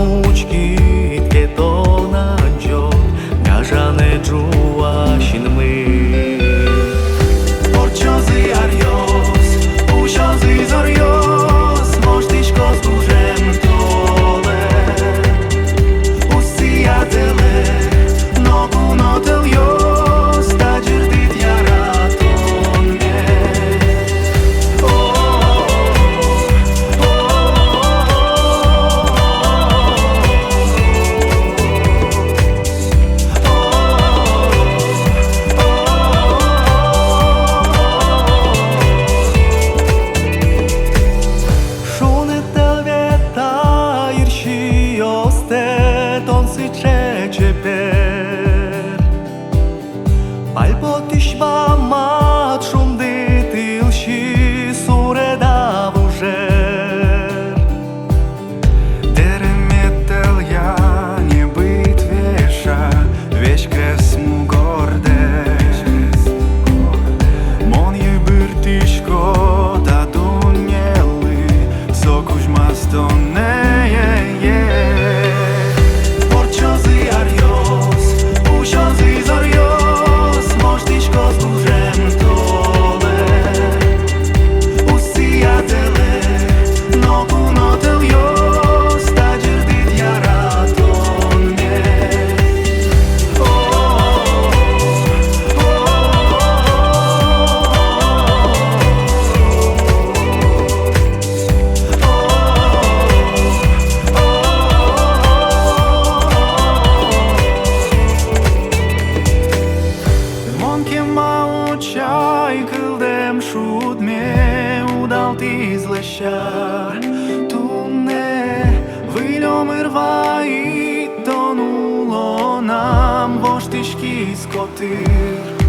muchki ketona jot Gajane jua shinmi Orchozy arios, usiozy zorios Moștiș cos bujem tole Usiatele, nogu notel yos Da girdit yaraton me Palpotish ba mat shumë ditil shi sure da vujer Deremetel ja nie byt wiesza Wieś kres mu gorde Mon je byrtiško da donjeli Sokuž mastone Orchozy arios, usiozy zorios Moștiș cos bujem tole Usiatele, nogu notel yos Da girdit yaraton me Mon chema o ceai câldem șud meu Dal ti zleșa Tu ne Viliom irvai Tonulo nam Voštiški skotir